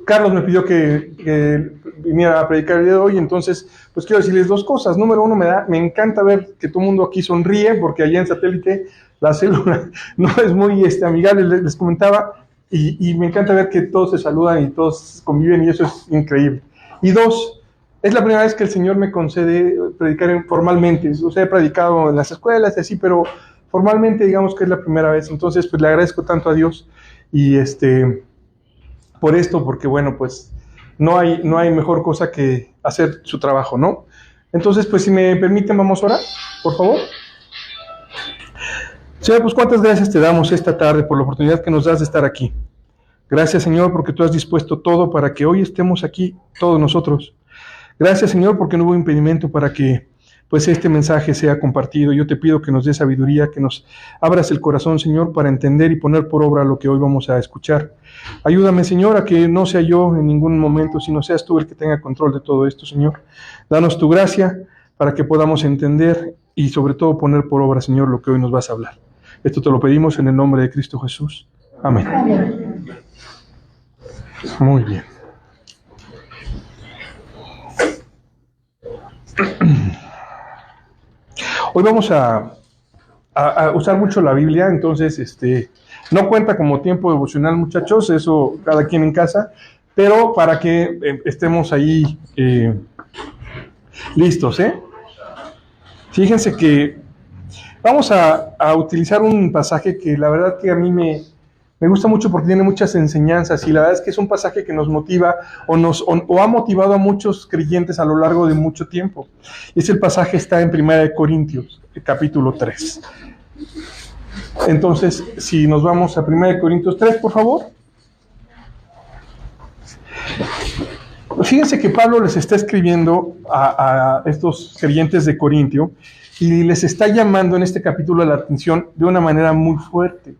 Carlos me pidió que viniera a predicar el día de hoy, entonces pues quiero decirles dos cosas. Número uno, me encanta ver que todo el mundo aquí sonríe, porque allá en satélite la célula no es muy amigable, les comentaba, y me encanta ver que todos se saludan y todos conviven, y eso es increíble. Y dos, es la primera vez que el Señor me concede predicar formalmente. O sea, he predicado en las escuelas y así, pero formalmente digamos que es la primera vez. Entonces pues le agradezco tanto a Dios y por esto, porque bueno, pues no hay mejor cosa que hacer su trabajo, ¿no? Entonces, pues si me permiten, vamos a orar, por favor. Señor, pues cuántas gracias te damos esta tarde por la oportunidad que nos das de estar aquí. Gracias, Señor, porque tú has dispuesto todo para que hoy estemos aquí, todos nosotros. Gracias, Señor, porque no hubo impedimento para que pues este mensaje sea compartido. Yo te pido que nos des sabiduría, que nos abras el corazón, Señor, para entender y poner por obra lo que hoy vamos a escuchar. Ayúdame, Señor, a que no sea yo en ningún momento, sino seas tú el que tenga control de todo esto, Señor. Danos tu gracia para que podamos entender y sobre todo poner por obra, Señor, lo que hoy nos vas a hablar. Esto te lo pedimos en el nombre de Cristo Jesús. Amén. Amén. Muy bien. Hoy vamos a usar mucho la Biblia, entonces no cuenta como tiempo devocional, muchachos, eso cada quien en casa, pero para que estemos ahí listos, Fíjense que vamos a utilizar un pasaje que la verdad que a mí me gusta mucho porque tiene muchas enseñanzas, y la verdad es que es un pasaje que nos motiva o ha motivado a muchos creyentes a lo largo de mucho tiempo. Ese pasaje está en 1 Corintios, capítulo 3. Entonces, si nos vamos a 1 Corintios 3, por favor. Fíjense que Pablo les está escribiendo a estos creyentes de Corintio y les está llamando en este capítulo la atención de una manera muy fuerte.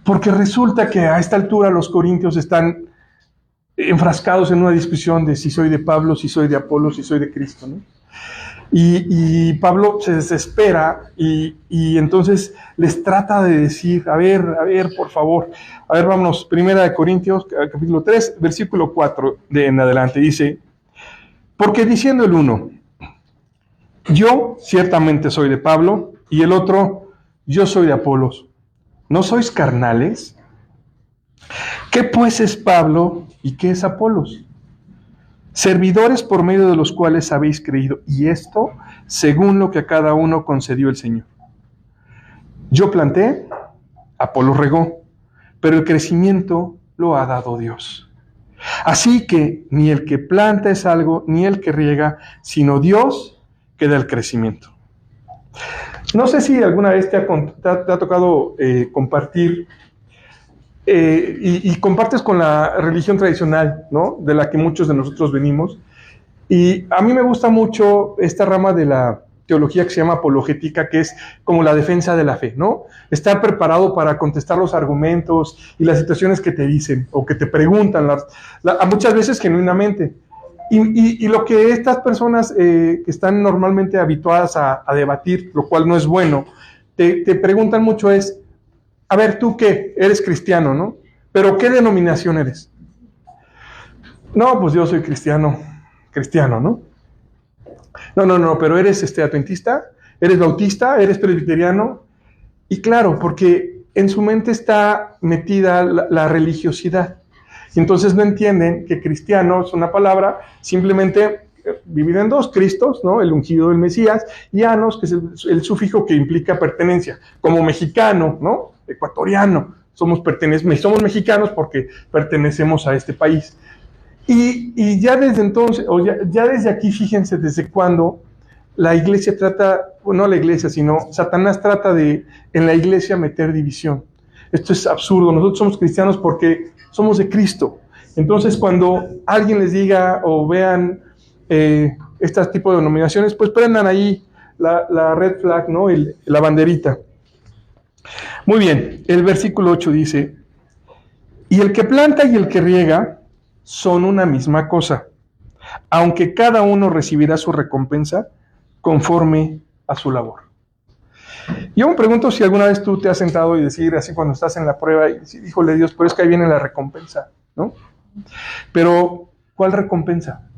Porque resulta que a esta altura los corintios están enfrascados en una discusión de si soy de Pablo, si soy de Apolo, si soy de Cristo, ¿no? Y Pablo se desespera y entonces les trata de decir, a ver, por favor. A ver, vámonos, 1 Corintios, capítulo 3, versículo 4 de en adelante, dice, porque diciendo el uno, yo ciertamente soy de Pablo, y el otro, yo soy de Apolos. ¿No sois carnales? ¿Qué pues es Pablo y qué es Apolos? Servidores por medio de los cuales habéis creído, y esto según lo que a cada uno concedió el Señor. Yo planté, Apolos regó, pero el crecimiento lo ha dado Dios. Así que ni el que planta es algo, ni el que riega, sino Dios que da el crecimiento. No sé si alguna vez te ha tocado compartir y compartes con la religión tradicional, ¿no? De la que muchos de nosotros venimos. Y a mí me gusta mucho esta rama de la teología que se llama apologética, que es como la defensa de la fe, ¿no? Estar preparado para contestar los argumentos y las situaciones que te dicen o que te preguntan, muchas veces genuinamente. Y lo que estas personas que están normalmente habituadas a debatir, lo cual no es bueno, te preguntan mucho es, a ver, ¿tú qué? Eres cristiano, ¿no? ¿Pero qué denominación eres? No, pues yo soy cristiano, ¿no? No, pero ¿eres adventista? ¿Eres bautista? ¿Eres presbiteriano? Y claro, porque en su mente está metida la religiosidad. Y entonces no entienden que cristiano es una palabra simplemente dividida en dos, Cristos, ¿no? El ungido del Mesías, y anos, que es el sufijo que implica pertenencia, como mexicano, ¿no? Ecuatoriano, somos mexicanos porque pertenecemos a este país. Y ya desde entonces, o ya desde aquí, fíjense desde cuándo la iglesia trata, no la iglesia, sino Satanás trata de en la iglesia meter división. Esto es absurdo, nosotros somos cristianos porque somos de Cristo. Entonces cuando alguien les diga o vean este tipo de denominaciones, pues prendan ahí la red flag, ¿no? La banderita. Muy bien, el versículo 8 dice, y el que planta y el que riega son una misma cosa, aunque cada uno recibirá su recompensa conforme a su labor. Yo me pregunto si alguna vez tú te has sentado y decir así cuando estás en la prueba y decir, híjole Dios, pero es que ahí viene la recompensa. ¿no? Pero, ¿cuál recompensa?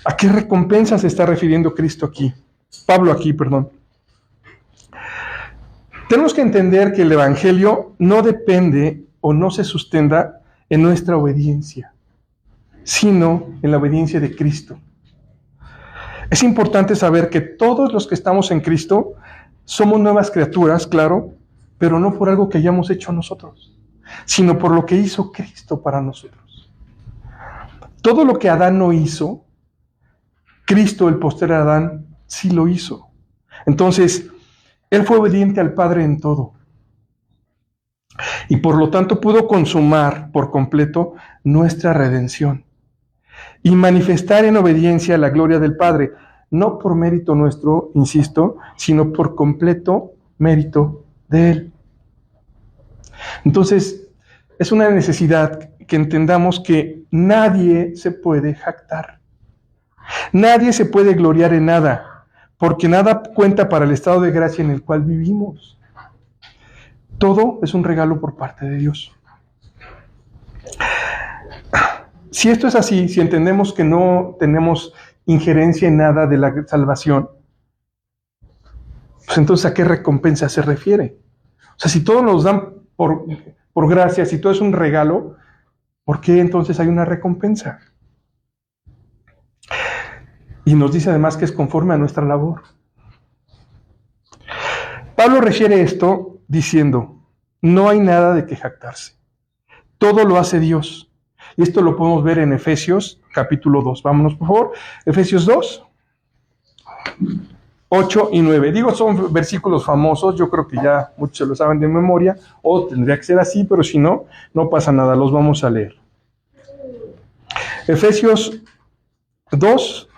¿A qué recompensa se está refiriendo Cristo aquí? Pablo aquí, perdón. Tenemos que entender que el Evangelio no depende o no se sustenta en nuestra obediencia, sino en la obediencia de Cristo. Es importante saber que todos los que estamos en Cristo somos nuevas criaturas, claro, pero no por algo que hayamos hecho nosotros, sino por lo que hizo Cristo para nosotros. Todo lo que Adán no hizo, Cristo, el posterior Adán, sí lo hizo. Entonces, Él fue obediente al Padre en todo. Y por lo tanto pudo consumar por completo nuestra redención y manifestar en obediencia la gloria del Padre, no por mérito nuestro, insisto, sino por completo mérito de Él. Entonces, es una necesidad que entendamos que nadie se puede jactar. Nadie se puede gloriar en nada, porque nada cuenta para el estado de gracia en el cual vivimos. Todo es un regalo por parte de Dios. Si esto es así, si entendemos que no tenemos injerencia en nada de la salvación, pues entonces ¿a qué recompensa se refiere? O sea, si todo nos dan por gracia, si todo es un regalo, ¿por qué entonces hay una recompensa? Y nos dice además que es conforme a nuestra labor. Pablo refiere esto diciendo, no hay nada de que jactarse. Todo lo hace Dios. Y esto lo podemos ver en Efesios capítulo 2. Vámonos, por favor. Efesios 2, 8 y 9. Digo, son versículos famosos. Yo creo que ya muchos se lo saben de memoria. O tendría que ser así, pero si no, no pasa nada. Los vamos a leer. Efesios 2,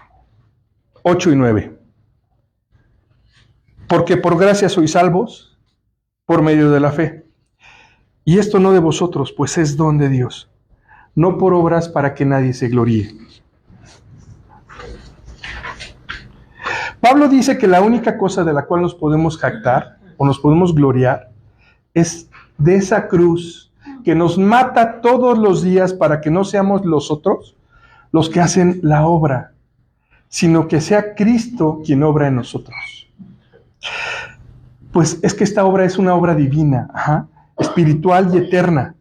8 y 9. Porque por gracia sois salvos por medio de la fe. Y esto no de vosotros, pues es don de Dios, no por obras para que nadie se gloríe. Pablo dice que la única cosa de la cual nos podemos jactar o nos podemos gloriar es de esa cruz que nos mata todos los días para que no seamos los otros los que hacen la obra, sino que sea Cristo quien obra en nosotros. Pues es que esta obra es una obra divina, espiritual y eterna,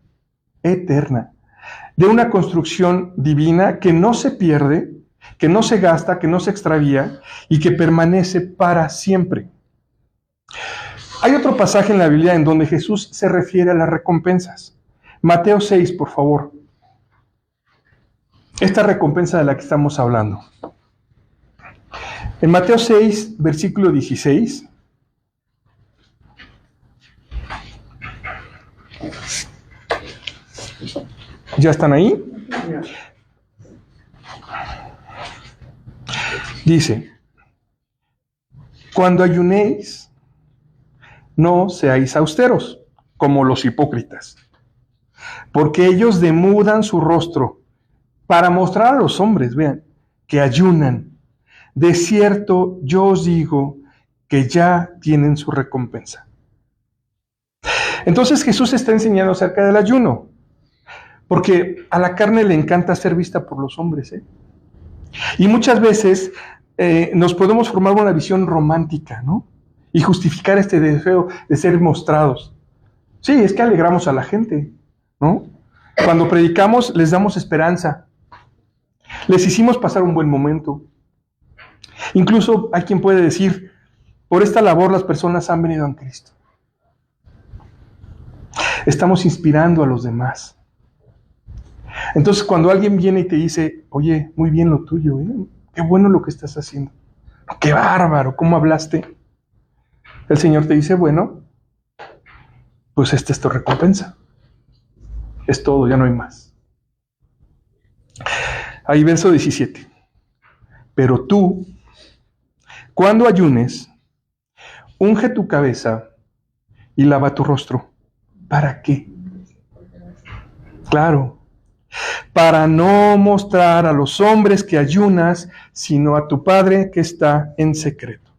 de una construcción divina que no se pierde, que no se gasta, que no se extravía y que permanece para siempre. Hay otro pasaje en la Biblia en donde Jesús se refiere a las recompensas. Mateo 6, por favor. Esta recompensa de la que estamos hablando. En Mateo 6, versículo 16. ¿Ya están ahí? Dice, cuando ayunéis, no seáis austeros, como los hipócritas, porque ellos demudan su rostro para mostrar a los hombres, vean, que ayunan. De cierto, yo os digo que ya tienen su recompensa. Entonces Jesús está enseñando acerca del ayuno, porque a la carne le encanta ser vista por los hombres, Y muchas veces nos podemos formar una visión romántica, ¿no? Y justificar este deseo de ser mostrados. Sí, es que alegramos a la gente, ¿no? Cuando predicamos les damos esperanza. Les hicimos pasar un buen momento. Incluso hay quien puede decir, por esta labor las personas han venido a Cristo. Estamos inspirando a los demás. Entonces, cuando alguien viene y te dice, oye, muy bien lo tuyo, qué bueno lo que estás haciendo, qué bárbaro, ¿cómo hablaste? El Señor te dice, bueno, pues esta es tu recompensa. Es todo, ya no hay más. Ahí verso 17. Pero tú, cuando ayunes, unge tu cabeza y lava tu rostro. ¿Para qué? Claro, para no mostrar a los hombres que ayunas, sino a tu Padre que está en secreto.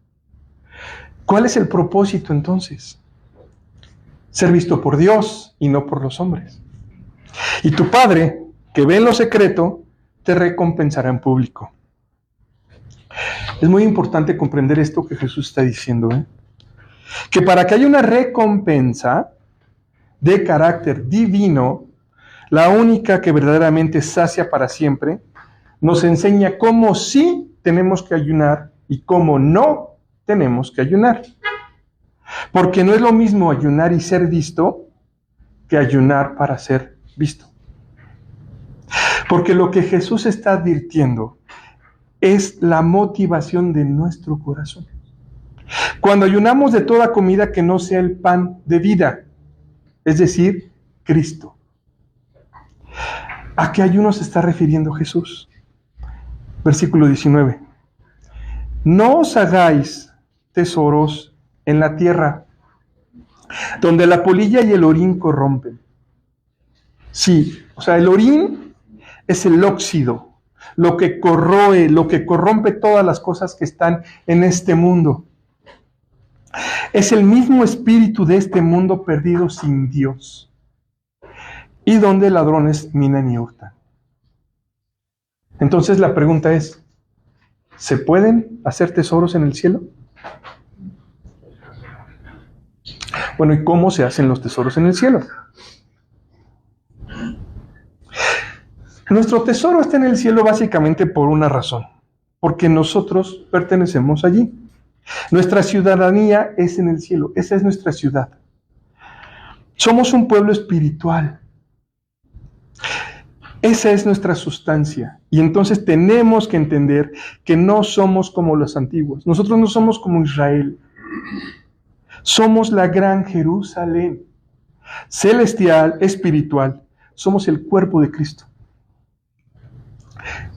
¿Cuál es el propósito entonces? Ser visto por Dios y no por los hombres. Y tu Padre, que ve en lo secreto, te recompensará en público. Es muy importante comprender esto que Jesús está diciendo, que para que haya una recompensa de carácter divino, la única que verdaderamente sacia para siempre, nos enseña cómo sí tenemos que ayunar y cómo no tenemos que ayunar. Porque no es lo mismo ayunar y ser visto que ayunar para ser visto. Porque lo que Jesús está advirtiendo es la motivación de nuestro corazón. Cuando ayunamos de toda comida que no sea el pan de vida, es decir, Cristo. ¿A qué ayuno se está refiriendo Jesús? Versículo 19. No os hagáis tesoros en la tierra, donde la polilla y el orín corrompen. Sí, o sea, el orín es el óxido, lo que corroe, lo que corrompe todas las cosas que están en este mundo. Es el mismo espíritu de este mundo perdido sin Dios, y donde ladrones minan y hurtan. Entonces la pregunta es, ¿se pueden hacer tesoros en el cielo? Bueno, ¿y cómo se hacen los tesoros en el cielo? Nuestro tesoro está en el cielo básicamente por una razón, porque nosotros pertenecemos allí. Nuestra ciudadanía es en el cielo, esa es nuestra ciudad. Somos un pueblo espiritual. Esa es nuestra sustancia. Y entonces tenemos que entender que no somos como los antiguos. Nosotros no somos como Israel. Somos la gran Jerusalén, celestial, espiritual. Somos el cuerpo de Cristo.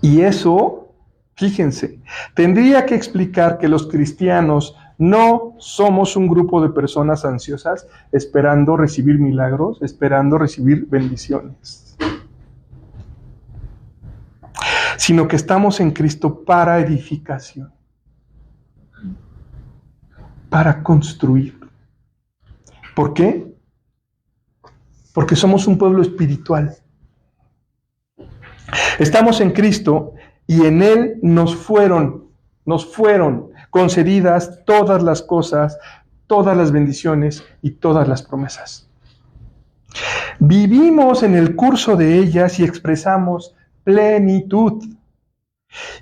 Y eso, fíjense, tendría que explicar que los cristianos no somos un grupo de personas ansiosas esperando recibir milagros, esperando recibir bendiciones, sino que estamos en Cristo para edificación, para construir. ¿Por qué? Porque somos un pueblo espiritual. Estamos en Cristo y en Él nos fueron concedidas todas las cosas, todas las bendiciones y todas las promesas. Vivimos en el curso de ellas y expresamos plenitud.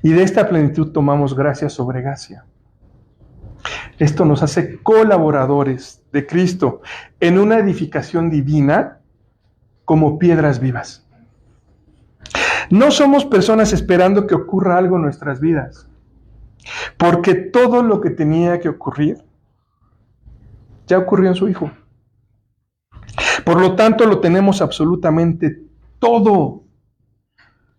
Y de esta plenitud tomamos gracia sobre gracia. Esto nos hace colaboradores de Cristo en una edificación divina como piedras vivas. No somos personas esperando que ocurra algo en nuestras vidas, porque todo lo que tenía que ocurrir ya ocurrió en su Hijo. Por lo tanto, lo tenemos absolutamente todo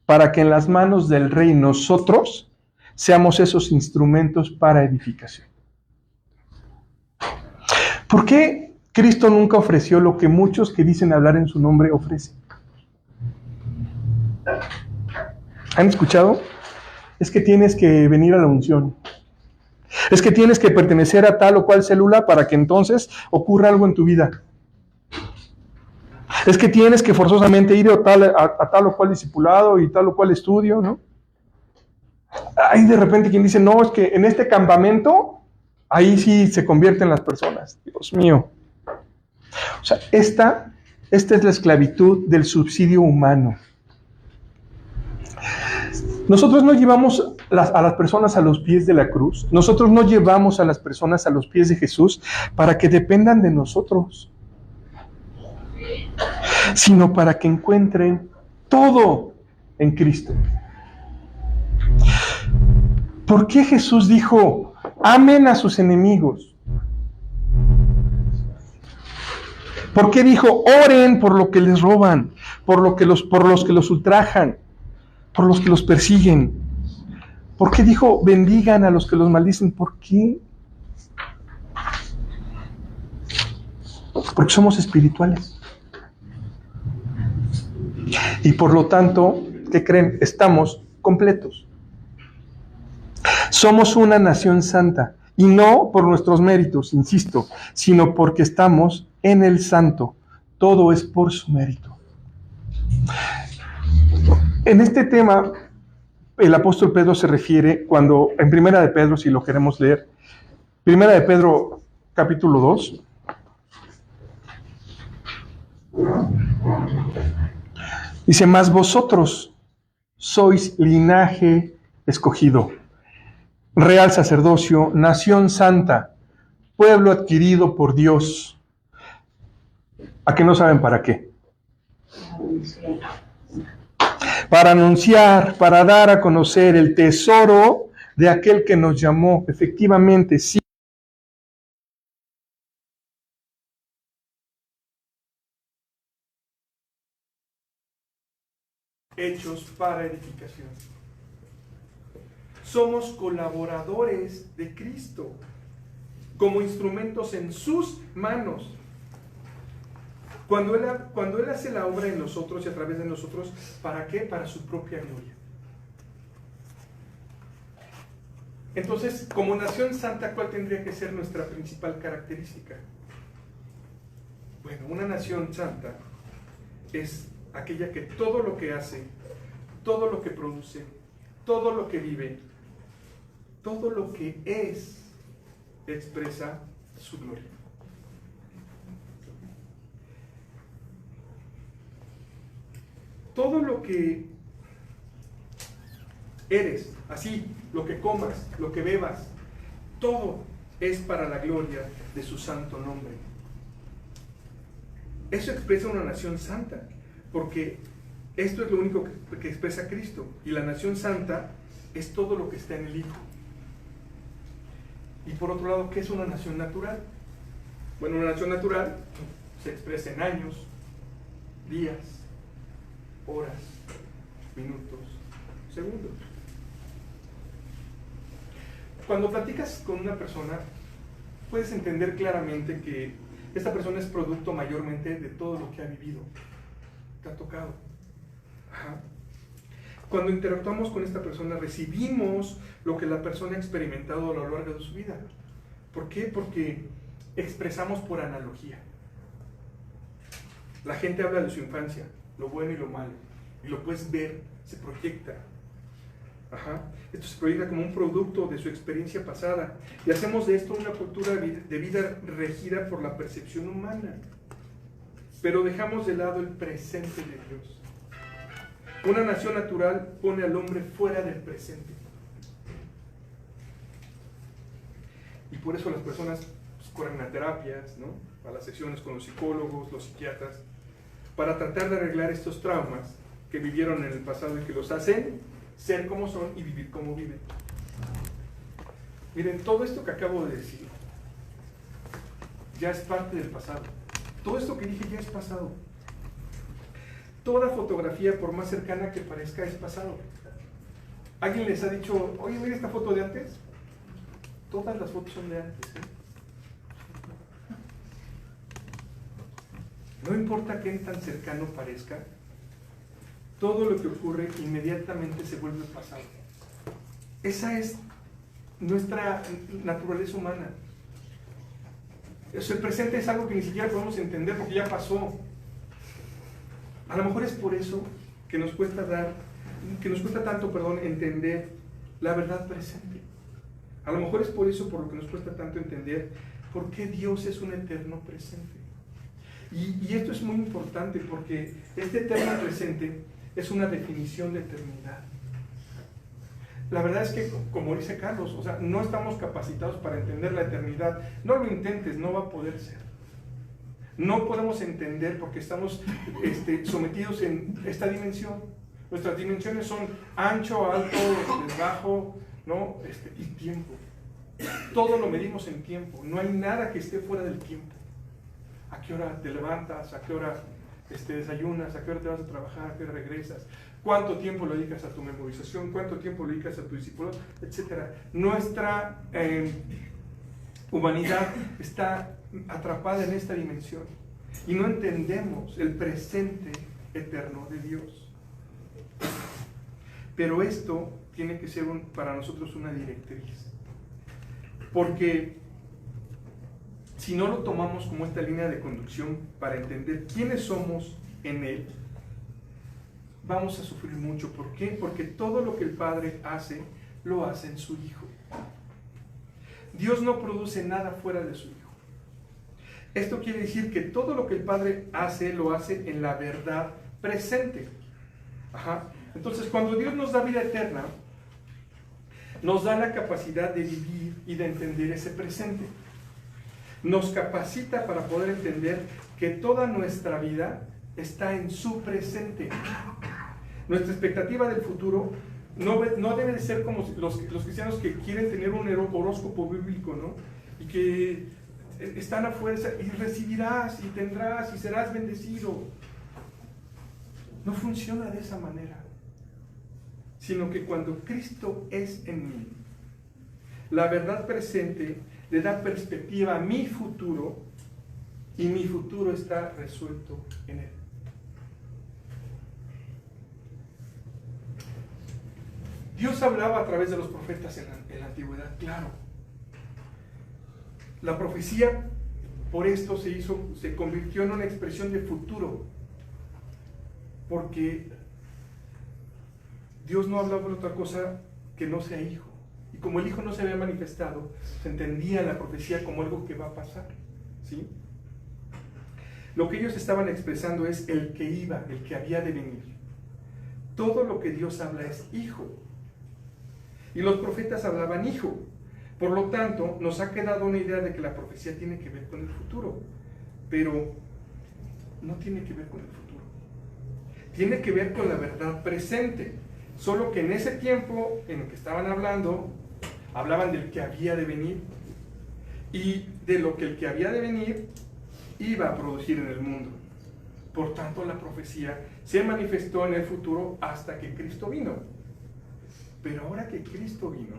para que en las manos del Rey nosotros seamos esos instrumentos para edificación. ¿Por qué Cristo nunca ofreció lo que muchos que dicen hablar en su nombre ofrecen? ¿Han escuchado? Es que tienes que venir a la unción. Es que tienes que pertenecer a tal o cual célula para que entonces ocurra algo en tu vida. Es que tienes que forzosamente ir a tal o cual discipulado y tal o cual estudio, ¿no? Hay de repente quien dice, no, es que en este campamento, ahí sí se convierten las personas. Dios mío. O sea, esta es la esclavitud del subsidio humano. Nosotros no llevamos a las personas a los pies de la cruz. Nosotros no llevamos a las personas a los pies de Jesús para que dependan de nosotros, sino para que encuentren todo en Cristo. ¿Por qué Jesús dijo, amen a sus enemigos? ¿Por qué dijo, oren por lo que les roban, por los que los ultrajan, por los que los persiguen? ¿Por qué dijo, bendigan a los que los maldicen? ¿Por qué? Porque somos espirituales. Y por lo tanto, ¿qué creen? Estamos completos. Somos una nación santa. Y no por nuestros méritos, insisto, sino porque estamos en el santo. Todo es por su mérito. En este tema, el apóstol Pedro se refiere cuando, en Primera de Pedro, si lo queremos leer, Primera de Pedro, capítulo 2, dice, mas vosotros sois linaje escogido, real sacerdocio, nación santa, pueblo adquirido por Dios. ¿A qué no saben para qué? Para anunciar, para dar a conocer el tesoro de aquel que nos llamó, efectivamente, sí. Hechos para edificación. Somos colaboradores de Cristo, como instrumentos en sus manos. Cuando Él hace la obra en nosotros y a través de nosotros, ¿para qué? Para su propia gloria. Entonces, como nación santa, ¿cuál tendría que ser nuestra principal característica? Bueno, una nación santa es aquella que todo lo que hace, todo lo que produce, todo lo que vive, todo lo que es, expresa su gloria. Todo lo que eres, así, lo que comas, lo que bebas, todo es para la gloria de su santo nombre. Eso expresa una nación santa, porque esto es lo único que expresa Cristo, y la nación santa es todo lo que está en el Hijo. Y por otro lado, ¿qué es una nación natural? Bueno, una nación natural se expresa en años, días, horas, minutos, segundos. Cuando platicas con una persona, puedes entender claramente que esta persona es producto mayormente de todo lo que ha vivido, te ha tocado. Ajá. Cuando interactuamos con esta persona, recibimos lo que la persona ha experimentado a lo largo de su vida. ¿Por qué? Porque expresamos por analogía. La gente habla de su infancia, lo bueno y lo malo, y lo puedes ver, se proyecta. Ajá. Esto se proyecta como un producto de su experiencia pasada, y hacemos de esto una cultura de vida regida por la percepción humana, pero dejamos de lado el presente de Dios. Una nación natural pone al hombre fuera del presente, y por eso las personas corren a terapias, ¿no? A las sesiones con los psicólogos, los psiquiatras, para tratar de arreglar estos traumas que vivieron en el pasado y que los hacen ser como son y vivir como viven. Miren, todo esto que acabo de decir ya es parte del pasado. Todo esto que dije ya es pasado. Toda fotografía, por más cercana que parezca, es pasado. ¿Alguien les ha dicho, oye, mira esta foto de antes? Todas las fotos son de antes, ¿eh? No importa qué tan cercano parezca, todo lo que ocurre inmediatamente se vuelve pasado. Esa es nuestra naturaleza humana. El presente es algo que ni siquiera podemos entender porque ya pasó. A lo mejor es por eso que nos cuesta tanto entender la verdad presente. A lo mejor es por eso por lo que nos cuesta tanto entender por qué Dios es un eterno presente. Y esto es muy importante porque este eterno presente es una definición de eternidad. La verdad es que, como dice Carlos, o sea, no estamos capacitados para entender la eternidad. No lo intentes, no va a poder ser. No podemos entender porque estamos sometidos en esta dimensión. Nuestras dimensiones son ancho, alto, bajo, ¿no? Y tiempo. Todo lo medimos en tiempo. No hay nada que esté fuera del tiempo. ¿A qué hora te levantas? ¿A qué hora desayunas? ¿A qué hora te vas a trabajar? ¿A qué hora regresas? ¿Cuánto tiempo lo dedicas a tu memorización? ¿Cuánto tiempo lo dedicas a tu discipulado? Etcétera. Nuestra humanidad está atrapada en esta dimensión y no entendemos el presente eterno de Dios. Pero esto tiene que ser para nosotros una directriz, porque si no lo tomamos como esta línea de conducción para entender quiénes somos en Él, vamos a sufrir mucho. ¿Por qué? Porque todo lo que el Padre hace, lo hace en su Hijo. Dios no produce nada fuera de su Hijo. Esto quiere decir que todo lo que el Padre hace, lo hace en la verdad presente. Entonces, cuando Dios nos da vida eterna, nos da la capacidad de vivir y de entender ese presente. Nos capacita para poder entender que toda nuestra vida está en su presente. Nuestra expectativa del futuro no debe de ser como los cristianos que quieren tener un horóscopo bíblico, ¿no? Y que están afuera y recibirás y tendrás y serás bendecido. No funciona de esa manera, sino que cuando Cristo es en mí, la verdad presente le da perspectiva a mi futuro y mi futuro está resuelto en Él. Dios hablaba a través de los profetas en la antigüedad, claro. La profecía por esto se convirtió en una expresión de futuro, porque Dios no hablaba de otra cosa que no sea Hijo. Y como el Hijo no se había manifestado, se entendía la profecía como algo que va a pasar, ¿sí? Lo que ellos estaban expresando es el que iba, el que había de venir. Todo lo que Dios habla es Hijo. Y los profetas hablaban Hijo. Por lo tanto, nos ha quedado una idea de que la profecía tiene que ver con el futuro, pero no tiene que ver con el futuro. Tiene que ver con la verdad presente. Solo que en ese tiempo en el que estaban hablando, hablaban del que había de venir y de lo que el que había de venir iba a producir en el mundo. Por tanto, la profecía se manifestó en el futuro hasta que Cristo vino. Pero ahora que Cristo vino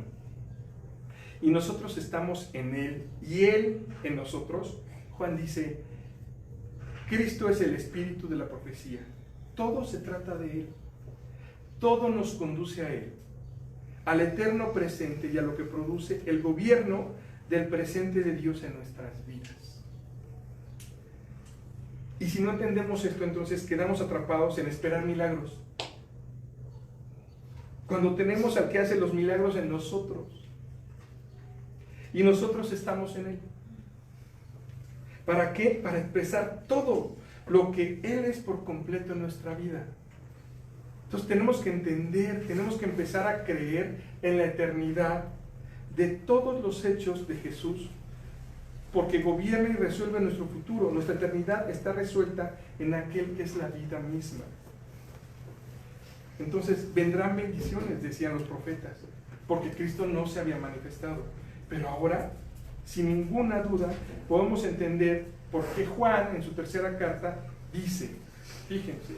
y nosotros estamos en Él y Él en nosotros, Juan dice, Cristo es el espíritu de la profecía. Todo se trata de Él. Todo nos conduce a Él, al eterno presente y a lo que produce el gobierno del presente de Dios en nuestras vidas. Y si no entendemos esto, entonces quedamos atrapados en esperar milagros. Cuando tenemos al que hace los milagros en nosotros, y nosotros estamos en Él. ¿Para qué? Para expresar todo lo que Él es por completo en nuestra vida. Entonces tenemos que entender, tenemos que empezar a creer en la eternidad de todos los hechos de Jesús, porque gobierna y resuelve nuestro futuro. Nuestra eternidad está resuelta en aquel que es la vida misma. Entonces vendrán bendiciones, decían los profetas, porque Cristo no se había manifestado. Pero ahora, sin ninguna duda, podemos entender por qué Juan en su tercera carta dice, fíjense,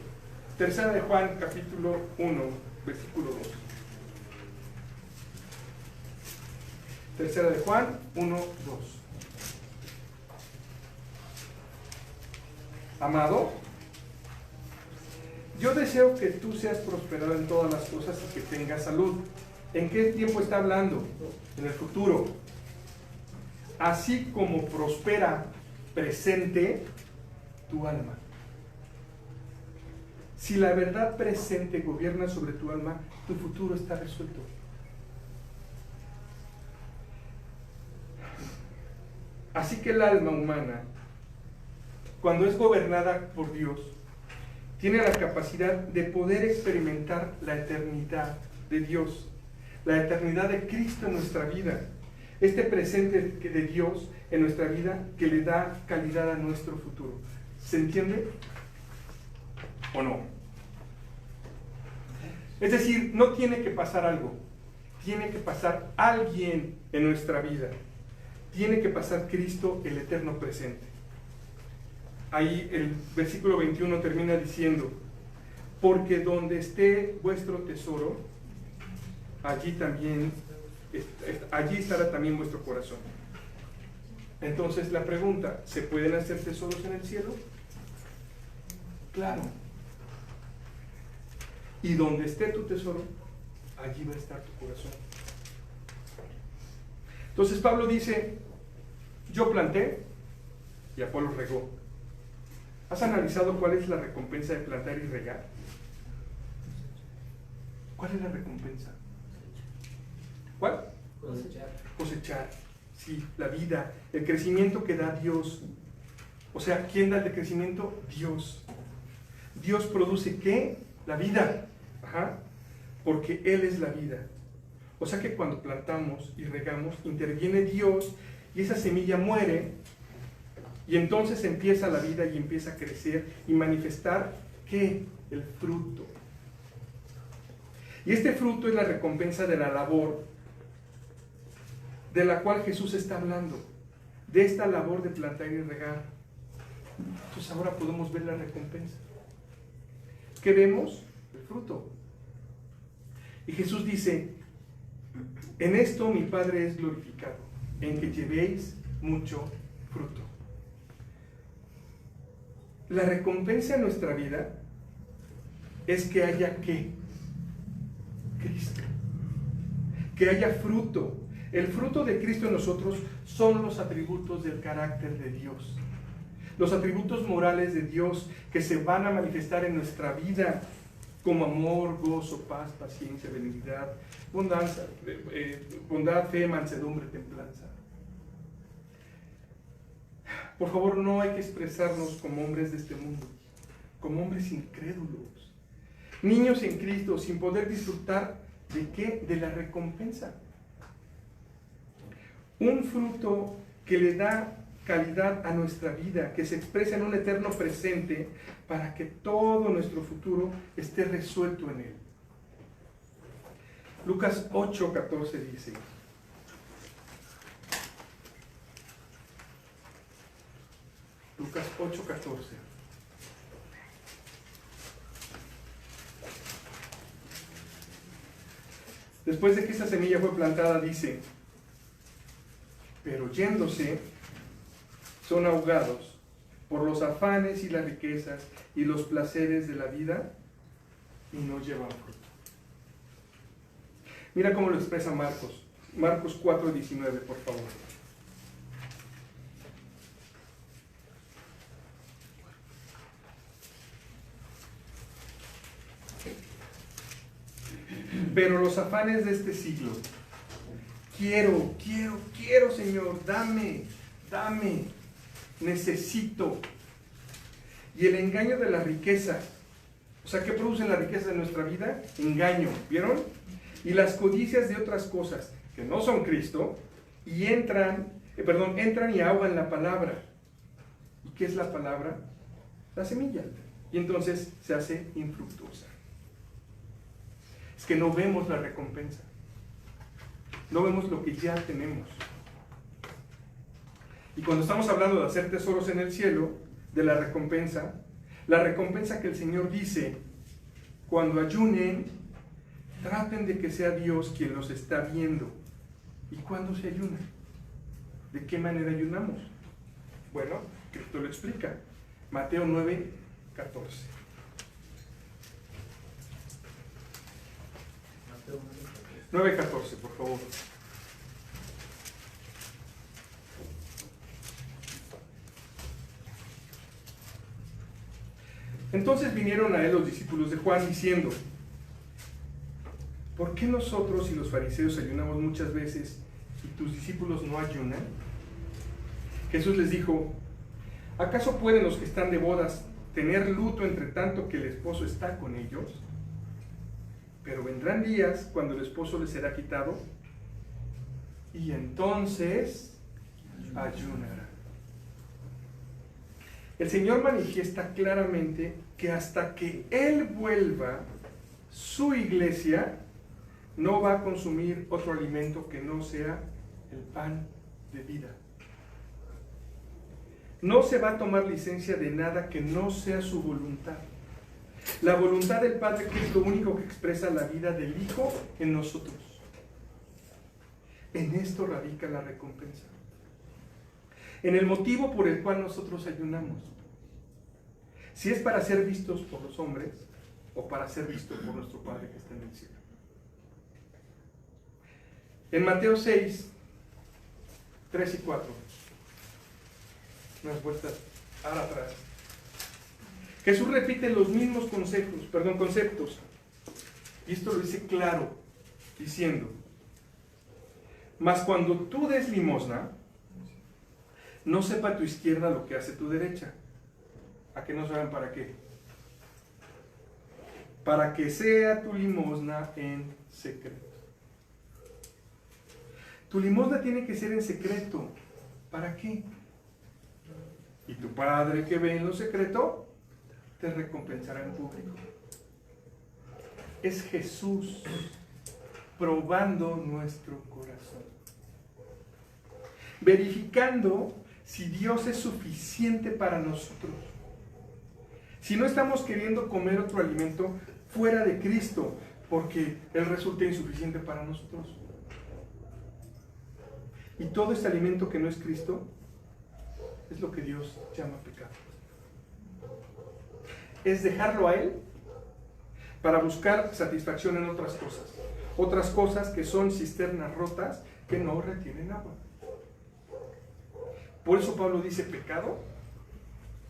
tercera de Juan, capítulo 1, versículo 2. Tercera de Juan 1, 2. Amado, yo deseo que tú seas prosperado en todas las cosas y que tengas salud. ¿En qué tiempo está hablando? En el futuro. Así como prospera presente tu alma. Si la verdad presente gobierna sobre tu alma, tu futuro está resuelto. Así que el alma humana, cuando es gobernada por Dios, tiene la capacidad de poder experimentar la eternidad de Dios, la eternidad de Cristo en nuestra vida, este presente de Dios en nuestra vida que le da calidad a nuestro futuro. ¿Se entiende? ¿O no? Es decir, no tiene que pasar algo, tiene que pasar alguien en nuestra vida, tiene que pasar Cristo, el eterno presente. Ahí el versículo 21 termina diciendo, porque donde esté vuestro tesoro, allí estará también vuestro corazón. Entonces la pregunta, ¿se pueden hacer tesoros en el cielo? Claro. Y donde esté tu tesoro, allí va a estar tu corazón. Entonces Pablo dice, yo planté y Apolo regó. ¿Has analizado cuál es la recompensa de plantar y regar? ¿Cuál es la recompensa? ¿Cuál? Cosechar. Cosechar, sí, la vida, el crecimiento que da Dios. O sea, ¿quién da el crecimiento? Dios. Dios produce ¿qué? La vida. Ajá. Porque Él es la vida. O sea que cuando plantamos y regamos, interviene Dios y esa semilla muere y entonces empieza la vida y empieza a crecer y manifestar ¿qué? El fruto. Y este fruto es la recompensa de la labor de la cual Jesús está hablando, de esta labor de plantar y regar. Entonces ahora podemos ver la recompensa. ¿Qué vemos? El fruto. Y Jesús dice, en esto mi Padre es glorificado, en que llevéis mucho fruto. La recompensa en nuestra vida es que haya ¿qué? Cristo. Que haya fruto. El fruto de Cristo en nosotros son los atributos del carácter de Dios. Los atributos morales de Dios que se van a manifestar en nuestra vida como amor, gozo, paz, paciencia, benignidad, bondad, fe, mansedumbre, templanza. Por favor, no hay que expresarnos como hombres de este mundo, como hombres incrédulos, niños en Cristo, sin poder disfrutar ¿de qué? De la recompensa. Un fruto que le da calidad a nuestra vida, que se expresa en un eterno presente para que todo nuestro futuro esté resuelto en Él. Lucas 8:14 dice: Lucas 8:14. Después de que esa semilla fue plantada, dice: pero yéndose, son ahogados por los afanes y las riquezas y los placeres de la vida y no llevan fruto. Mira cómo lo expresa Marcos. Marcos 4:19, por favor. Pero los afanes de este siglo, quiero, Señor, dame, necesito. Y el engaño de la riqueza, o sea, ¿qué producen la riqueza de nuestra vida? Engaño, ¿vieron? Y las codicias de otras cosas que no son Cristo, y entran y ahogan la palabra. ¿Y qué es la palabra? La semilla. Y entonces se hace infructuosa. Es que no vemos la recompensa. No vemos lo que ya tenemos. Y cuando estamos hablando de hacer tesoros en el cielo, de la recompensa que el Señor dice, cuando ayunen, traten de que sea Dios quien los está viendo. ¿Y cuándo se ayuna? ¿De qué manera ayunamos? Bueno, Cristo lo explica. Mateo 9:14. Mateo 9:14, por favor. Entonces vinieron a él los discípulos de Juan diciendo: ¿por qué nosotros y los fariseos ayunamos muchas veces y tus discípulos no ayunan? Jesús les dijo: ¿acaso pueden los que están de bodas tener luto entre tanto que el esposo está con ellos? Pero vendrán días cuando el esposo les será quitado y entonces ayunarán. El Señor manifiesta claramente que hasta que Él vuelva, su iglesia no va a consumir otro alimento que no sea el pan de vida. No se va a tomar licencia de nada que no sea su voluntad. La voluntad del Padre, que es lo único que expresa la vida del Hijo en nosotros. En esto radica la recompensa. En el motivo por el cual nosotros ayunamos. Si es para ser vistos por los hombres o para ser vistos por nuestro Padre que está en el cielo. En Mateo 6, 3 y 4. Unas vueltas atrás. Jesús repite los mismos conceptos. Y esto lo dice claro, diciendo: mas cuando tú des limosna, no sepa tu izquierda lo que hace tu derecha. ¿A qué no saben para qué? Para que sea tu limosna en secreto. Tu limosna tiene que ser en secreto. ¿Para qué? Y tu Padre que ve en lo secreto, te recompensará en público. Es Jesús probando nuestro corazón, verificando si Dios es suficiente para nosotros. Si no estamos queriendo comer otro alimento fuera de Cristo, porque Él resulta insuficiente para nosotros. Y todo este alimento que no es Cristo es lo que Dios llama pecado. Es dejarlo a Él para buscar satisfacción en otras cosas. Otras cosas que son cisternas rotas que no retienen agua. Por eso Pablo dice pecado.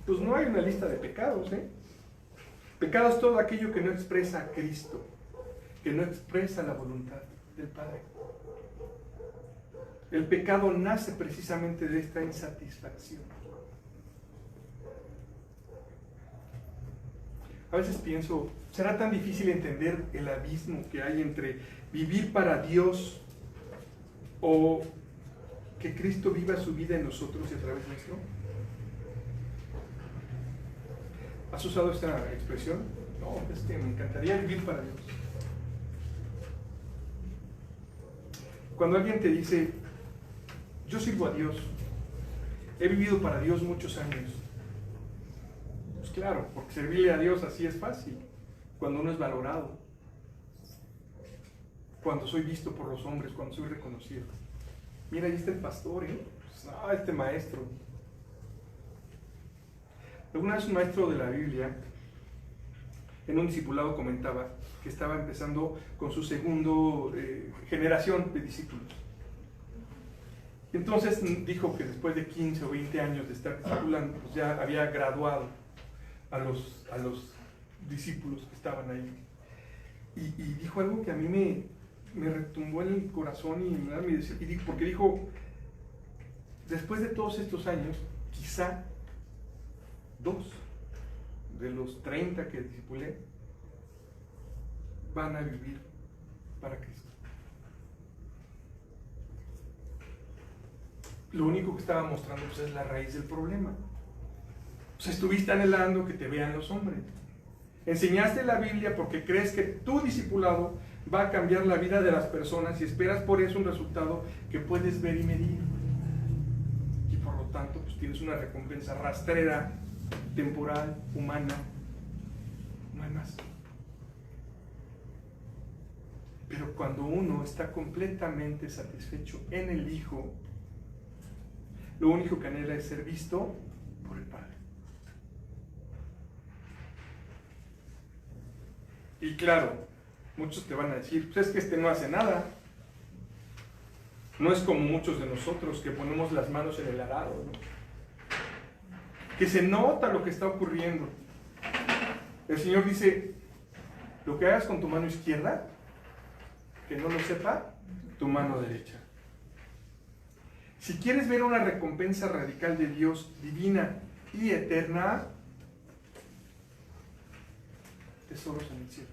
Pues no hay una lista de pecados, ¿eh? Pecado es todo aquello que no expresa a Cristo, que no expresa la voluntad del Padre. El pecado nace precisamente de esta insatisfacción. A veces pienso, ¿será tan difícil entender el abismo que hay entre vivir para Dios o que Cristo viva su vida en nosotros y a través nuestro? ¿Has usado esta expresión? No, es que me encantaría vivir para Dios. Cuando alguien te dice, yo sirvo a Dios, he vivido para Dios muchos años. Pues claro, porque servirle a Dios así es fácil, cuando uno es valorado, cuando soy visto por los hombres, cuando soy reconocido. Mira, ahí está el pastor, pues, este maestro. Alguna vez un maestro de la Biblia, en un discipulado, comentaba que estaba empezando con su segundo generación de discípulos. Entonces dijo que después de 15 o 20 años de estar discipulando, pues ya había graduado a los discípulos que estaban ahí. Y dijo algo que a mí me retumbó en el corazón porque dijo, después de todos estos años, quizá 2 de los 30 que discipulé van a vivir para Cristo. Lo único que estaba mostrando pues, es la raíz del problema. Pues estuviste anhelando que te vean los hombres. Enseñaste la Biblia porque crees que tu discipulado va a cambiar la vida de las personas y esperas por eso un resultado que puedes ver y medir. Y por lo tanto pues tienes una recompensa rastrera, temporal, humana. No hay más. Pero cuando uno está completamente satisfecho en el Hijo, lo único que anhela es ser visto por el Padre. Y claro, muchos te van a decir, pues es que este no hace nada. No es como muchos de nosotros que ponemos las manos en el arado, ¿no? Que se nota lo que está ocurriendo. El Señor dice, lo que hagas con tu mano izquierda, que no lo sepa tu mano derecha. Si quieres ver una recompensa radical de Dios, divina y eterna, tesoros en el cielo.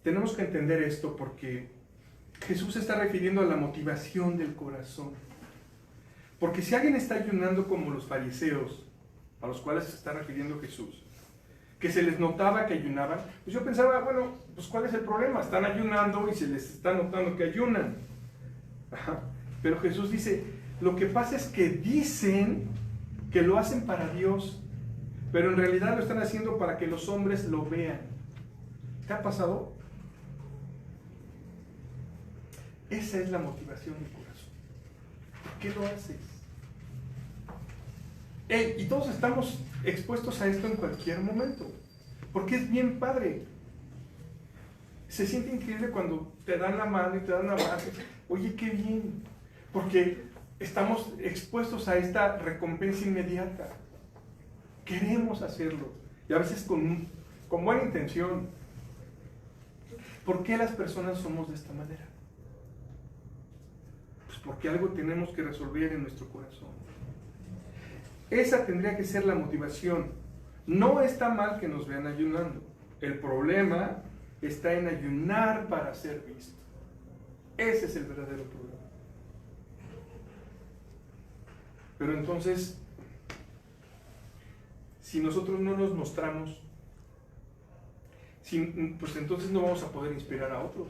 Tenemos que entender esto porque Jesús se está refiriendo a la motivación del corazón. Porque si alguien está ayunando como los fariseos, a los cuales se está refiriendo Jesús, que se les notaba que ayunaban, pues yo pensaba, bueno, pues ¿cuál es el problema? Están ayunando y se les está notando que ayunan. Ajá. Pero Jesús dice, lo que pasa es que dicen que lo hacen para Dios, pero en realidad lo están haciendo para que los hombres lo vean. ¿Te ha pasado? Esa es la motivación del corazón. ¿Por qué lo haces? Y todos estamos expuestos a esto en cualquier momento, porque es bien padre. Se siente increíble cuando te dan la mano y te dan la mano. Oye, qué bien, porque estamos expuestos a esta recompensa inmediata. queremos hacerlo, y a veces con buena intención. ¿Por qué las personas somos de esta manera? Pues porque algo tenemos que resolver en nuestro corazón. Esa tendría que ser la motivación. No está mal que nos vean ayunando. El problema está en ayunar para ser visto. Ese es el verdadero problema. Pero entonces, si nosotros no nos mostramos, pues entonces no vamos a poder inspirar a otros.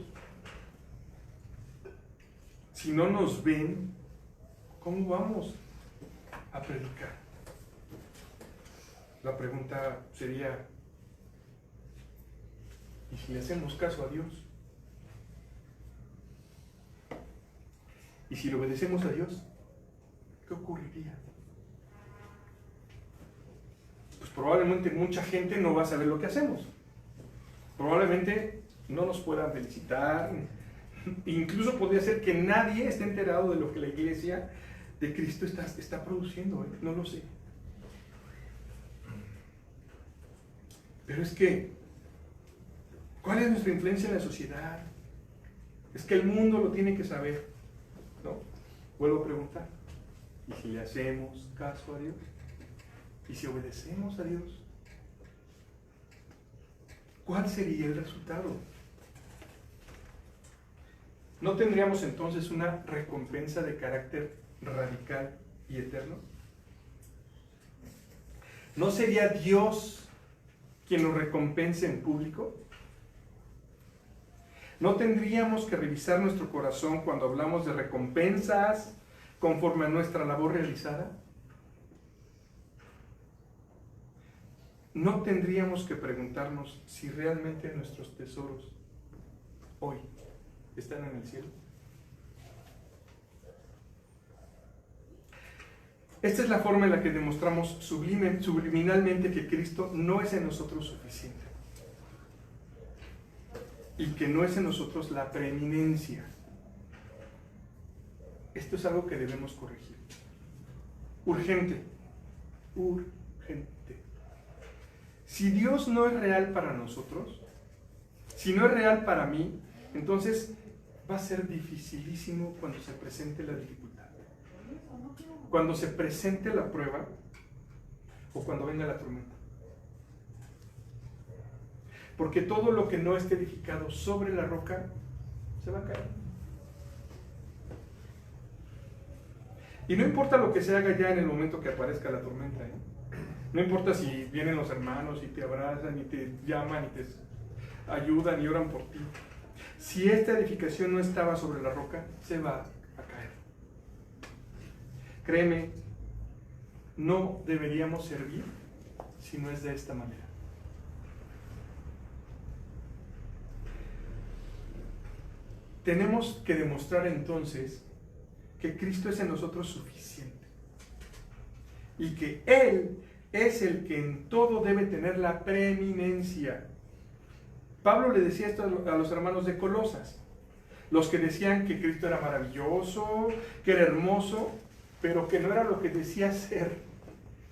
Si no nos ven, ¿cómo vamos a predicar? La pregunta sería, ¿y si le hacemos caso a Dios? ¿Y si le obedecemos a Dios? ¿Qué ocurriría? Pues probablemente mucha gente no va a saber lo que hacemos. Probablemente no nos puedan felicitar. Incluso podría ser que nadie esté enterado de lo que la iglesia de Cristo está produciendo. No lo sé. Pero es que, ¿cuál es nuestra influencia en la sociedad? Es que el mundo lo tiene que saber, ¿no? Vuelvo a preguntar. ¿Y si le hacemos caso a Dios? ¿Y si obedecemos a Dios? ¿Cuál sería el resultado? ¿No tendríamos entonces una recompensa de carácter radical y eterno? ¿No sería Dios quien nos recompense en público? ¿No tendríamos que revisar nuestro corazón cuando hablamos de recompensas conforme a nuestra labor realizada? ¿No tendríamos que preguntarnos si realmente nuestros tesoros hoy están en el cielo? Esta es la forma en la que demostramos subliminalmente que Cristo no es en nosotros suficiente y que no es en nosotros la preeminencia. Esto es algo que debemos corregir. Urgente. Si Dios no es real para nosotros, si no es real para mí, entonces va a ser dificilísimo cuando se presente la dificultad, cuando se presente la prueba o cuando venga la tormenta. Porque todo lo que no esté edificado sobre la roca se va a caer. Y no importa lo que se haga ya en el momento que aparezca la tormenta, ¿eh? No importa si vienen los hermanos y te abrazan y te llaman y te ayudan y oran por ti. Si esta edificación no estaba sobre la roca, se va a caer. Créeme, no deberíamos servir si no es de esta manera. Tenemos que demostrar entonces que Cristo es en nosotros suficiente y que Él es el que en todo debe tener la preeminencia. Pablo le decía esto a los hermanos de Colosas, los que decían que Cristo era maravilloso, que era hermoso, pero que no era lo que decía ser,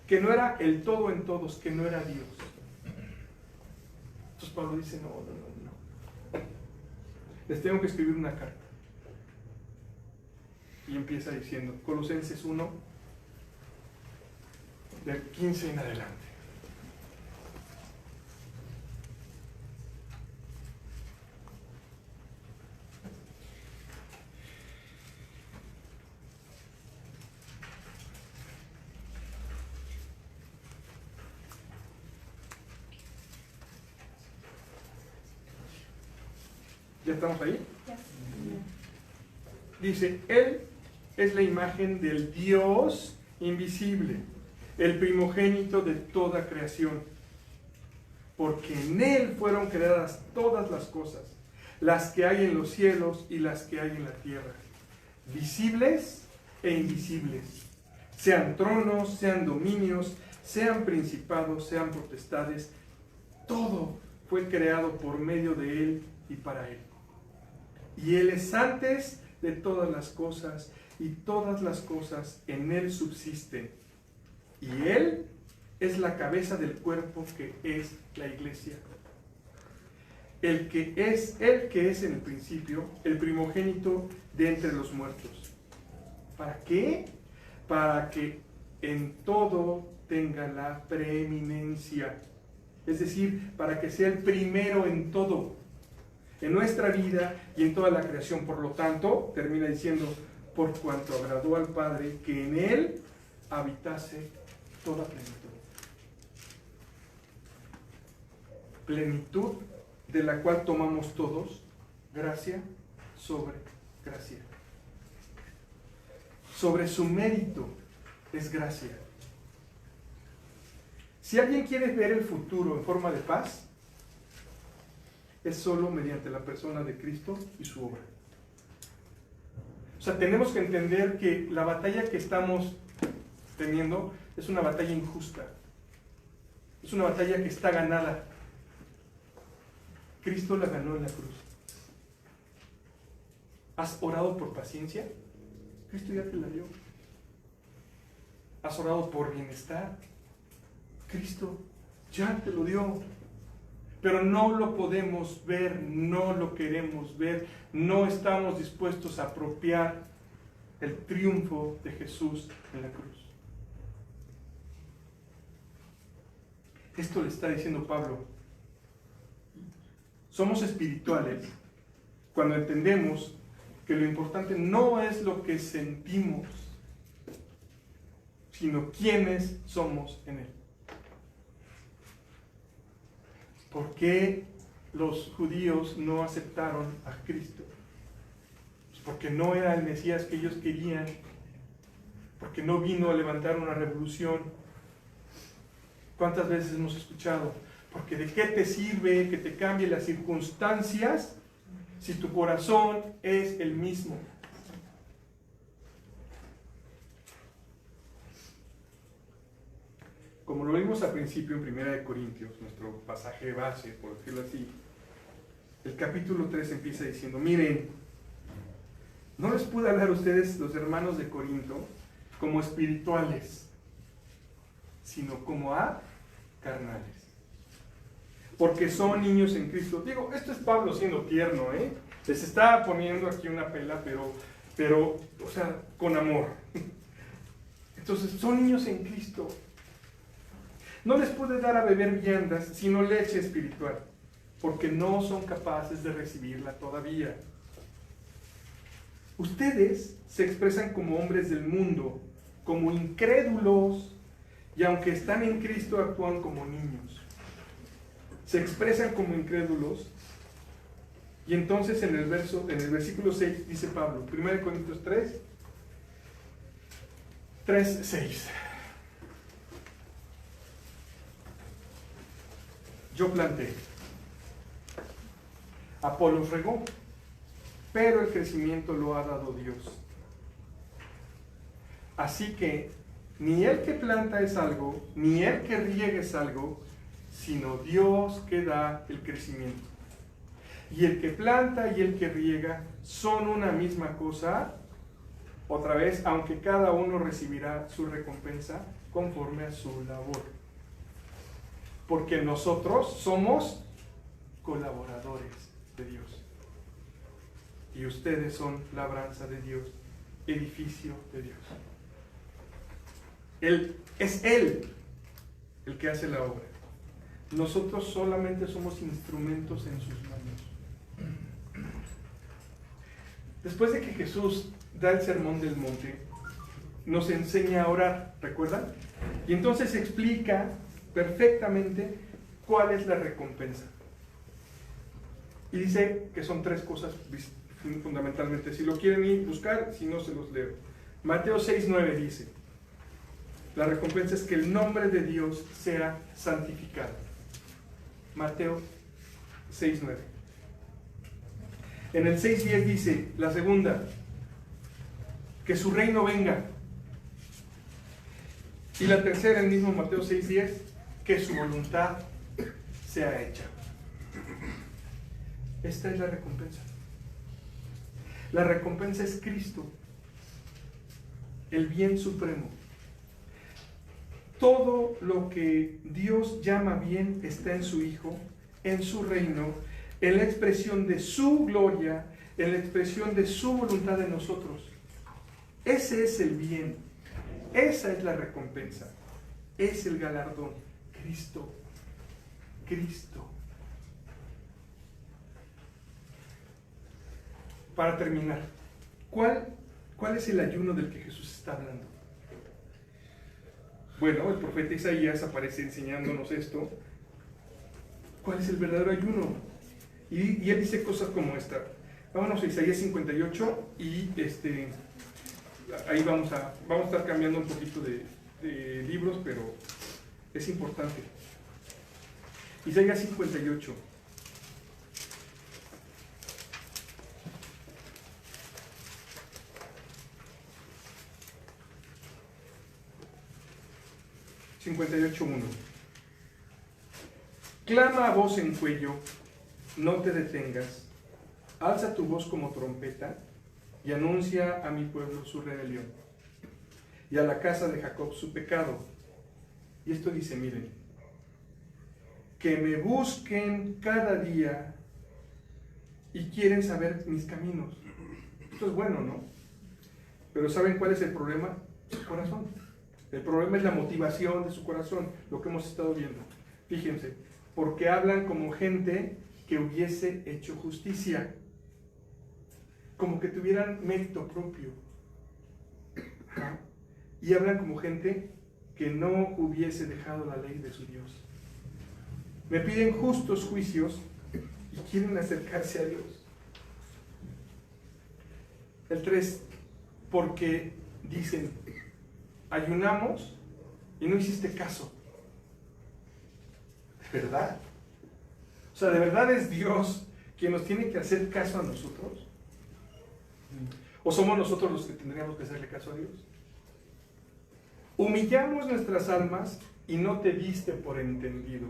que no era el todo en todos, que no era Dios. Entonces Pablo dice, no. Les tengo que escribir una carta. Y empieza diciendo, Colosenses 1, del 15 en adelante. ¿Ya estamos ahí? Dice, Él es la imagen del Dios invisible, el primogénito de toda creación, porque en Él fueron creadas todas las cosas, las que hay en los cielos y las que hay en la tierra, visibles e invisibles, sean tronos, sean dominios, sean principados, sean potestades, todo fue creado por medio de Él y para Él. Y Él es antes de todas las cosas, y todas las cosas en Él subsisten. Y Él es la cabeza del cuerpo que es la iglesia. El que es en el principio, el primogénito de entre los muertos. ¿Para qué? Para que en todo tenga la preeminencia. Es decir, para que sea el primero en todo, en nuestra vida y en toda la creación. Por lo tanto, termina diciendo, por cuanto agradó al Padre que en Él habitase toda plenitud. Plenitud de la cual tomamos todos gracia sobre gracia. Sobre su mérito es gracia. Si alguien quiere ver el futuro en forma de paz, es solo mediante la persona de Cristo y su obra. O sea, tenemos que entender que la batalla que estamos teniendo es una batalla injusta. Es una batalla que está ganada. Cristo la ganó en la cruz. ¿Has orado por paciencia? Cristo ya te la dio. ¿Has orado por bienestar? Cristo ya te lo dio. Pero no lo podemos ver, no lo queremos ver, no estamos dispuestos a apropiar el triunfo de Jesús en la cruz. Esto le está diciendo Pablo. Somos espirituales cuando entendemos que lo importante no es lo que sentimos, sino quiénes somos en Él. ¿Por qué los judíos no aceptaron a Cristo? Pues porque no era el Mesías que ellos querían, porque no vino a levantar una revolución. ¿Cuántas veces hemos escuchado? Porque ¿de qué te sirve que te cambie las circunstancias si tu corazón es el mismo? Como lo vimos al principio en 1 Corintios, nuestro pasaje base, por decirlo así, el capítulo 3 empieza diciendo, miren, no les pude hablar a ustedes, los hermanos de Corinto, como espirituales, sino como a carnales. Porque son niños en Cristo. Digo, esto es Pablo siendo tierno, ¿eh? Les está poniendo aquí una pela, pero, o sea, con amor. Entonces, son niños en Cristo. No les pude dar a beber viandas, sino leche espiritual, porque no son capaces de recibirla todavía. Ustedes se expresan como hombres del mundo, como incrédulos, y aunque están en Cristo, actúan como niños. Se expresan como incrédulos, y entonces en el versículo 6 dice Pablo, 1 Corintios 3:6. Yo planté, Apolos regó, pero el crecimiento lo ha dado Dios. Así que ni el que planta es algo, ni el que riega es algo, sino Dios que da el crecimiento. Y el que planta y el que riega son una misma cosa, otra vez, aunque cada uno recibirá su recompensa conforme a su labor. Porque nosotros somos colaboradores de Dios. Y ustedes son labranza de Dios, edificio de Dios. Es Él el que hace la obra. Nosotros solamente somos instrumentos en sus manos. Después de que Jesús da el sermón del monte, nos enseña a orar, ¿recuerdan? Y entonces explica perfectamente cuál es la recompensa. Y dice que son tres cosas fundamentalmente. Si lo quieren ir buscar, si no se los leo. Mateo 6:9 dice, la recompensa es que el nombre de Dios sea santificado. Mateo 6:9. En el 6:10 dice, la segunda, que su reino venga. Y la tercera, el mismo Mateo 6:10, que su voluntad sea hecha. Esta es la recompensa. La recompensa es Cristo, el bien supremo. todo lo que Dios llama bien está en su Hijo, en su reino, en la expresión de su gloria, en la expresión de su voluntad en nosotros. Ese es el bien, esa es la recompensa, es el galardón. Cristo, Cristo. Para terminar, ¿cuál es el ayuno del que Jesús está hablando? Bueno, el profeta Isaías aparece enseñándonos esto. ¿Cuál es el verdadero ayuno? Y él dice cosas como esta. Vámonos a Isaías 58 y ahí vamos a estar cambiando un poquito de libros, pero es importante. Isaías 58. Clama a voz en cuello, no te detengas, alza tu voz como trompeta y anuncia a mi pueblo su rebelión y a la casa de Jacob su pecado. Y esto dice, miren, que me busquen cada día y quieren saber mis caminos. Esto es bueno, ¿no? Pero ¿saben cuál es el problema? Su corazón. El problema es la motivación de su corazón, lo que hemos estado viendo. Fíjense, porque hablan como gente que hubiese hecho justicia, como que tuvieran mérito propio. Y hablan como gente que no hubiese dejado la ley de su Dios. Me piden justos juicios y quieren acercarse a Dios. El 3, porque dicen, ayunamos y no hiciste caso. ¿De verdad? O sea, ¿de verdad es Dios quien nos tiene que hacer caso a nosotros? ¿O somos nosotros los que tendríamos que hacerle caso a Dios? Humillamos nuestras almas y no te diste por entendido.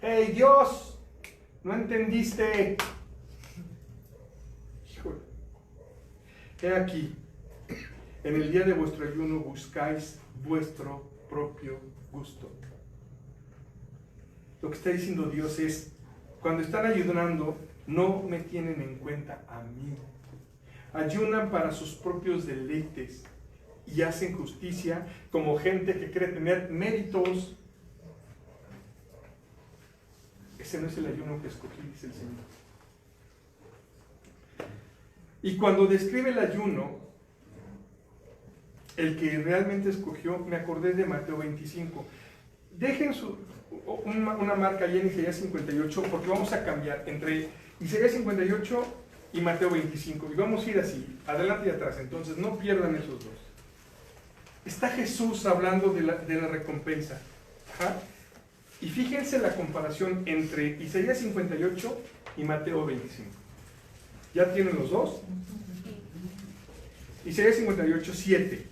¡Hey, Dios! ¿No entendiste? Híjole. He aquí, en el día de vuestro ayuno buscáis vuestro propio gusto. Lo que está diciendo Dios es, cuando están ayunando, no me tienen en cuenta a mí. Ayunan para sus propios deleites y hacen justicia como gente que cree tener méritos. Ese no es el ayuno que escogí, dice el Señor. Y cuando describe el ayuno, el que realmente escogió, me acordé de Mateo 25. Dejen una marca ahí en Isaías 58, porque vamos a cambiar entre Isaías 58 y Mateo 25. Y vamos a ir así, adelante y atrás. Entonces, no pierdan esos dos. Está Jesús hablando de la recompensa. Ajá. Y fíjense la comparación entre Isaías 58 y Mateo 25. ¿Ya tienen los dos? Isaías 58, 7.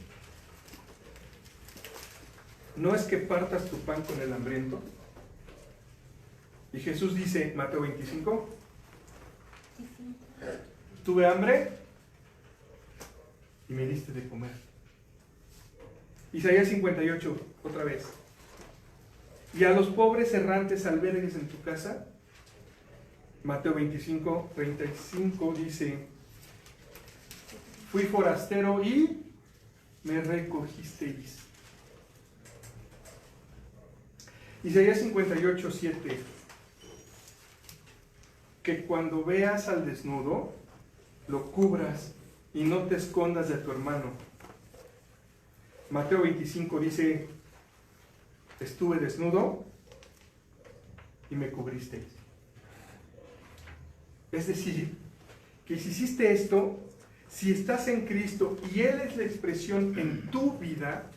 ¿No es que partas tu pan con el hambriento? Y Jesús dice, Mateo 25, tuve hambre y me diste de comer. Isaías 58, otra vez. Y a los pobres errantes albergues en tu casa. Mateo 25, 35 dice, fui forastero y me recogisteis. Isaías 58, 7. Que cuando veas al desnudo, lo cubras y no te escondas de tu hermano. Mateo 25 dice, estuve desnudo y me cubristeis. Es decir, que si hiciste esto, si estás en Cristo y Él es la expresión en tu vida,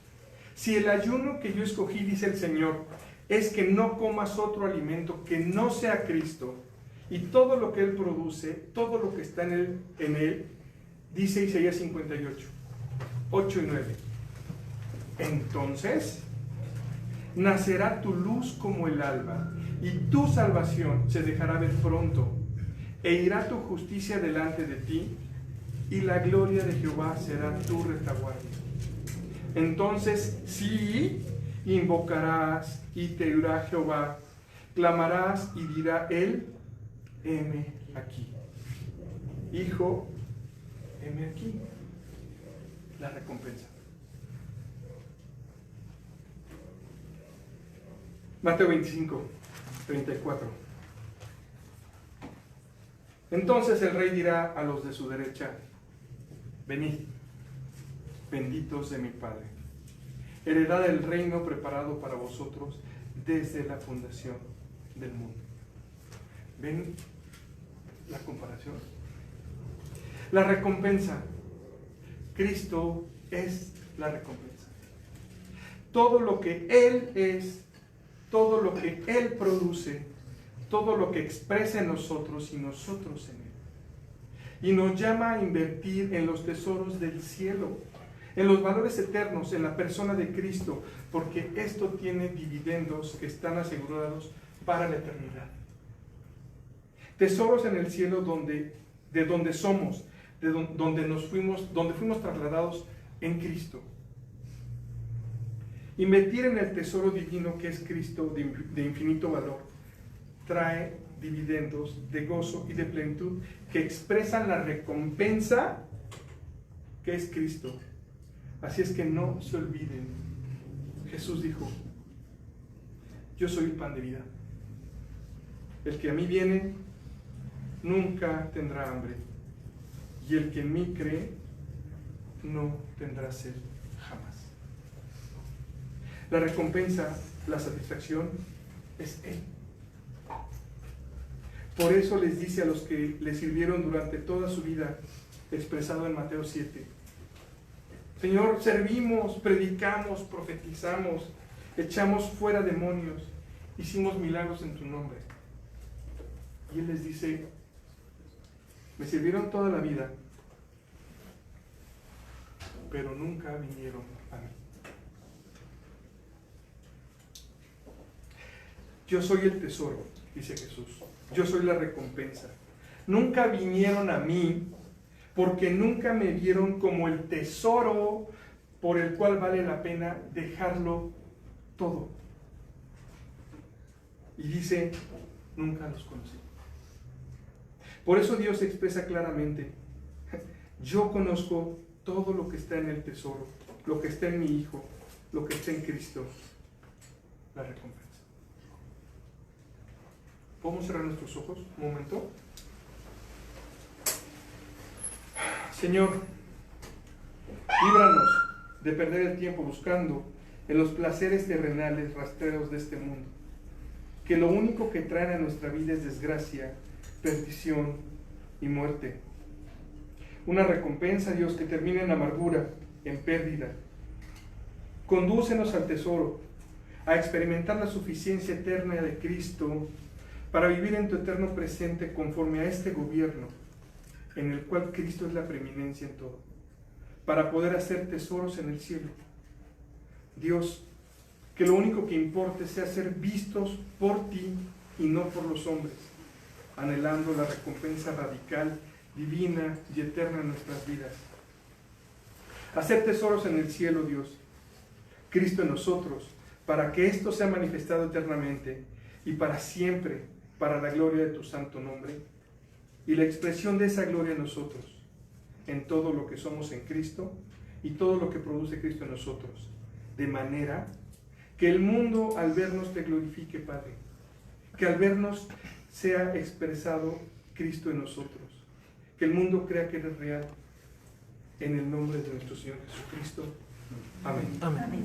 si el ayuno que yo escogí, dice el Señor, es que no comas otro alimento que no sea Cristo, y todo lo que Él produce, todo lo que está en Él, dice Isaías 58, 8 y 9. Entonces nacerá tu luz como el alba, y tu salvación se dejará ver pronto, e irá tu justicia delante de ti, y la gloria de Jehová será tu retaguardia. Entonces, sí, Invocarás y te oirá Jehová. Clamarás y dirá él, heme aquí. Hijo, heme aquí. La recompensa. Mateo 25, 34. Entonces el rey dirá a los de su derecha, venid, benditos de mi Padre, heredad del reino preparado para vosotros desde la fundación del mundo. ¿Ven la comparación? La recompensa. Cristo es la recompensa. Todo lo que Él es, todo lo que Él produce, todo lo que expresa en nosotros y nosotros en Él. Y nos llama a invertir en los tesoros del cielo, en los valores eternos, en la persona de Cristo, porque esto tiene dividendos que están asegurados para la eternidad. Tesoros en el cielo de donde somos, donde fuimos trasladados en Cristo. Invertir en el tesoro divino que es Cristo de infinito valor trae dividendos de gozo y de plenitud que expresan la recompensa que es Cristo. Así es que no se olviden. Jesús dijo, yo soy el pan de vida. El que a mí viene nunca tendrá hambre, y el que en mí cree no tendrá sed jamás. La recompensa, la satisfacción es Él. Por eso les dice a los que le sirvieron durante toda su vida, expresado en Mateo 7, Señor, servimos, predicamos, profetizamos, echamos fuera demonios, hicimos milagros en tu nombre. Y Él les dice, me sirvieron toda la vida, pero nunca vinieron a mí. Yo soy el tesoro, dice Jesús. Yo soy la recompensa. Nunca vinieron a mí porque nunca me vieron como el tesoro por el cual vale la pena dejarlo todo. Y dice, nunca los conocí. Por eso Dios expresa claramente, yo conozco todo lo que está en el tesoro, lo que está en mi Hijo, lo que está en Cristo, la recompensa. ¿Podemos cerrar nuestros ojos un momento? Señor, líbranos de perder el tiempo buscando en los placeres terrenales rastreros de este mundo, que lo único que traen a nuestra vida es desgracia, perdición y muerte. Una recompensa, Dios, que termine en amargura, en pérdida. Condúcenos al tesoro, a experimentar la suficiencia eterna de Cristo, para vivir en tu eterno presente conforme a este gobierno, en el cual Cristo es la preeminencia en todo, para poder hacer tesoros en el cielo. Dios, que lo único que importe sea ser vistos por ti y no por los hombres, anhelando la recompensa radical, divina y eterna en nuestras vidas. Hacer tesoros en el cielo, Dios, Cristo en nosotros, para que esto sea manifestado eternamente y para siempre, para la gloria de tu santo nombre y la expresión de esa gloria en nosotros, en todo lo que somos en Cristo y todo lo que produce Cristo en nosotros, de manera que el mundo al vernos te glorifique, Padre, que al vernos sea expresado Cristo en nosotros, que el mundo crea que eres real, en el nombre de nuestro Señor Jesucristo. Amén. Amén.